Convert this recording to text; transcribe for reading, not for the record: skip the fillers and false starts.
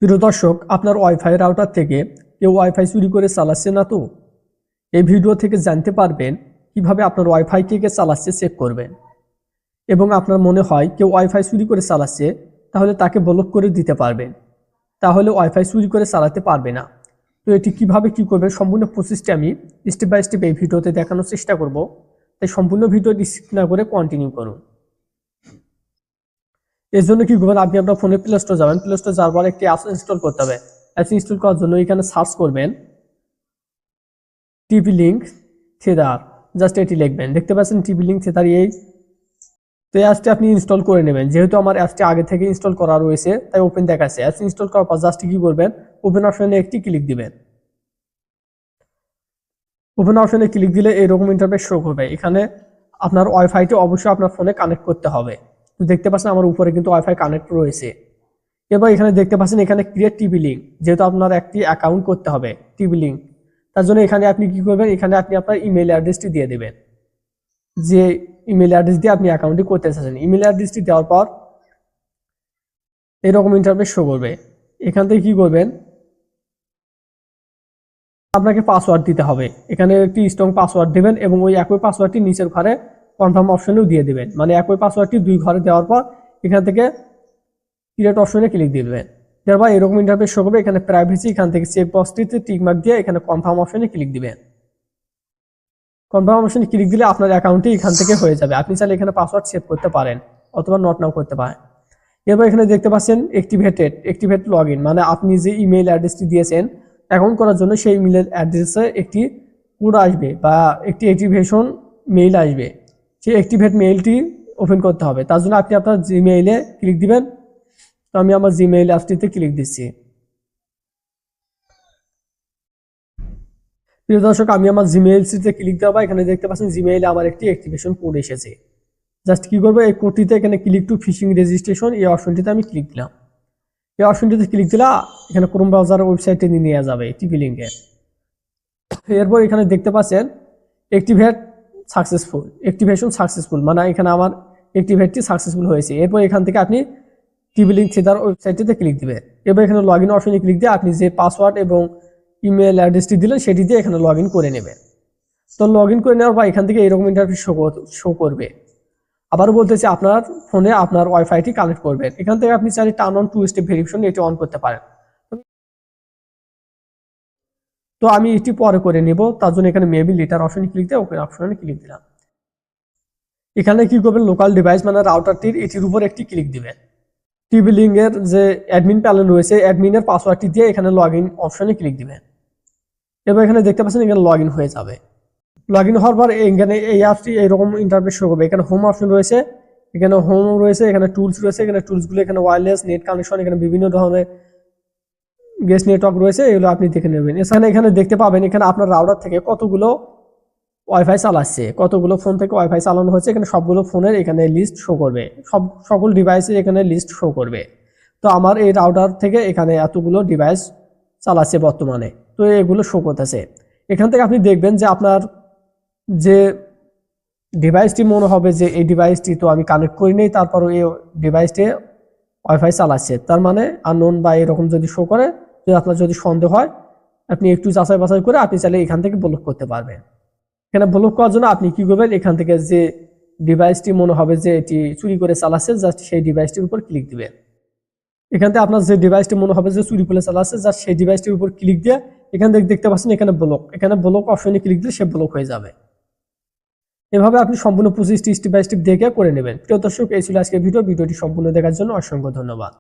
প্রিয় দর্শক, আপনার ওয়াইফাই রাউটার থেকে কেউ ওয়াইফাই চুরি করে চালাচ্ছে না তো? এই ভিডিও থেকে জানতে পারবেন কিভাবে আপনার ওয়াইফাই কে চালাচ্ছে চেক করবেন। এবং আপনার মনে হয় কেউ ওয়াইফাই চুরি করে চালাচ্ছে, তাহলে তাকে ব্লক করে দিতে পারবেন। তাহলে ওয়াইফাই চুরি করে চালাতে পারবে না। তো এটি কিভাবে কি করবেন সম্পূর্ণ প্রসেসটি আমি স্টেপ বাই স্টেপ এই ভিডিওতে দেখানোর চেষ্টা করব। তাই সম্পূর্ণ ভিডিওটি স্কিপ না করে কন্টিনিউ করুন। এর জন্য কি করবেন, আপনি আপনার ফোনে প্লে স্টোর যাবেন। প্লে স্টোর যাওয়ার পর একটি অ্যাপস ইনস্টল করতে হবে। অ্যাপস ইনস্টল করার জন্য এখানে সার্চ করবেন টিপি লিঙ্ক থেদার, জাস্ট এটি লিখবেন। দেখতে পাচ্ছেন টিপি লিঙ্ক থেদার। এই তো অ্যাপসটি আপনি ইনস্টল করে নেবেন। যেহেতু আমার অ্যাপসটি আগে থেকে ইনস্টল করা রয়েছে তাই ওপেন দেখাচ্ছে। অ্যাপস ইনস্টল করার পর জাস্ট কি করবেন, ওপেন অপশনে একটি ক্লিক দিবেন। ওপেন অপশনে ক্লিক দিলে এরকম ইন্টারফেস শো করবে। এখানে আপনার ওয়াইফাইটি অবশ্যই আপনার ফোনে কানেক্ট করতে হবে। তো দেখতে পাচ্ছেন আমার উপরে কিন্তু ওয়াইফাই কানেক্ট রয়েছে। এবার এখানে দেখতে পাচ্ছেন এখানে ক্রিয়েট টিপি লিঙ্ক, যেহেতু আপনার একটি অ্যাকাউন্ট করতে হবে টিপি লিঙ্ক, তার জন্য এখানে আপনি কি করবেন, এখানে আপনি আপনার ইমেল অ্যাড্রেসটি দিয়ে দেবেন। যে ইমেল অ্যাড্রেস দিয়ে আপনি অ্যাকাউন্টটি করতে চাচ্ছেন, ইমেল অ্যাড্রেসটি দেওয়ার পর এরকম ইন্টারফেস শো করবে। এখান থেকে কি করবেন, আপনাকে পাসওয়ার্ড দিতে হবে। এখানে একটি স্ট্রং পাসওয়ার্ড দেবেন এবং ওই একই পাসওয়ার্ডটি নিচের ঘরে কনফার্ম অপশনেও দিয়ে দেবেন। মানে একই পাসওয়ার্ডটি দুই ঘরে দেওয়ার পর এখান থেকে ক্রিয়েট অপশনে ক্লিক দিবেন। তারপর এরকম ইন্টারফেস শো করবে। এখানে প্রাইভেসি, এখান থেকে চেক বক্সটিতে টিক মার্ক দিয়ে এখানে কনফার্ম অপশনে ক্লিক দিবেন। কনফার্ম অপশনে ক্লিক দিলে আপনার অ্যাকাউন্টটি এখান থেকে হয়ে যাবে। আপনি চাইলে এখানে পাসওয়ার্ড সেভ করতে পারেন অথবা নট নাও করতে পারেন। এরপর এখানে দেখতে পাচ্ছেন অ্যাক্টিভেট লগইন, মানে আপনি যে ইমেল অ্যাড্রেসটি দিয়েছেন অ্যাকাউন্ট করার জন্য সেই ইমেল অ্যাড্রেসে একটি কোড আসবে বা একটি অ্যাক্টিভেশন মেইল আসবে। সেই অ্যাক্টিভেট মেইলটি ওপেন করতে হবে। তার জন্য আপনি আপনার জিমেইলে ক্লিক দিবেন। তো আমি আমার জিমেইল অ্যাপসটিতে ক্লিক দিচ্ছি। প্রিয় দর্শক, আমি আমার জিমেইলটিতে ক্লিক দেওয়া, এখানে দেখতে পাচ্ছেন জিমেইলে আমার একটি অ্যাক্টিভেশন কোড এসেছে। জাস্ট কি করবো, এই কোডটিতে এখানে ক্লিক টু ফিশিং রেজিস্ট্রেশন এই অপশনটিতে আমি ক্লিক দিলাম। এই অপশনটিতে ক্লিক দিলে এখানে ক্রোম ব্রাউজার ওয়েবসাইটে নিয়ে যাবে টিপি লিঙ্কে। এরপর এখানে দেখতে পাচ্ছেন অ্যাক্টিভেশন সাকসেসফুল, মানে এখানে আমার অ্যাক্টিভেটটি সাকসেসফুল হয়েছে। এরপর এখান থেকে আপনি টিপি লিঙ্ক থেদার ওয়েবসাইটটিতে ক্লিক দিবেন। এবার এখানে লগ ইন অপশনে ক্লিক দিয়ে আপনি যে পাসওয়ার্ড এবং ইমেল অ্যাড্রেসটি দিলেন সেটি দিয়ে এখানে লগ ইন করে নেবেন। তো লগ ইন করে নেওয়ার পর এখান থেকে এরকম ইন্টারফেস শো করবে। আবারও বলতেছি, আপনার ফোনে আপনার ওয়াইফাইটি কানেক্ট করবেন। এখান থেকে আপনি চাইলে turn on two step verification এটি অন করতে পারেন। তো আমি এটি পরে করে নেব, তার জন্য এখানে মেবি লেটার অপশনে ক্লিক দিয়ে ওকে অপশনে ক্লিক দিলাম। এখানে কি করবেন, লোকাল ডিভাইস মানে রাউটারটির এটির উপর একটি ক্লিক দিবেন। টিপি লিঙ্কের যে অ্যাডমিন প্যানেল রয়েছে অ্যাডমিনের পাসওয়ার্ডটি দিয়ে এখানে লগ ইন অপশনে ক্লিক দিবেন। এবার এখানে দেখতে পাচ্ছেন এখানে লগ ইন হয়ে যাবে। লগ ইন হওয়ার পর এখানে এই অ্যাপসটি এইরকম ইন্টারফেস শো করবে। এখানে হোম অপশন রয়েছে, এখানে হোম রয়েছে, এখানে টুলস রয়েছে। এখানে টুলসগুলো এখানে ওয়্যারলেস নেট কানেকশন, এখানে বিভিন্ন ধরনের গেস্ট নেটওয়ার্ক রয়েছে, এগুলো আপনি দেখে নেবেন। এখানে দেখতে পাবেন এখানে আপনার রাউটার থেকে কতগুলো ওয়াইফাই চালাচ্ছে, কতগুলো ফোন থেকে ওয়াইফাই চালানো হচ্ছে। এখানে সবগুলো ফোনের এখানে লিস্ট শো করবে, সকল ডিভাইসের এখানে লিস্ট শো করবে। তো আমার এই রাউটার থেকে এখানে এতগুলো ডিভাইস চালাচ্ছে বর্তমানে, তো এগুলো শো করতেছে। এখান থেকে আপনি দেখবেন যে আপনার যে ডিভাইসটি মনে হবে যে এই ডিভাইসটি তো আমি কানেক্ট করি নেই, তারপরও এই ডিভাইসটি ওয়াইফাই চালাচ্ছে, তার মানে আননোন বা এরকম যদি শো করে, যদি আপনার যদি সন্দেহ হয় আপনি একটু যাচাই বাছাই করে আপনি চাইলে এখান থেকে ব্লক করতে পারবেন। এখানে ব্লক করার জন্য আপনি কি করবেন, এখান থেকে যে ডিভাইসটি মনে হবে যে এটি চুরি করে চালাচ্ছে জাস্ট সেই ডিভাইসটির উপর ক্লিক দিবেন। এখান থেকে আপনার যে ডিভাইসটি মনে হবে যে চুরি করে চালাচ্ছে জাস্ট সেই ডিভাইসটির উপর ক্লিক দিয়ে এখান থেকে দেখতে পাচ্ছেন এখানে ব্লক অপশনে ক্লিক দিলে সে ব্লক হয়ে যাবে। এভাবে আপনি সম্পূর্ণ প্রসেসটি স্টেপ বাই স্টেপ দেখে করে নেবেন। প্রিয় দর্শক, এই ছিল আজকের ভিডিওটি সম্পূর্ণ দেখার জন্য অসংখ্য ধন্যবাদ।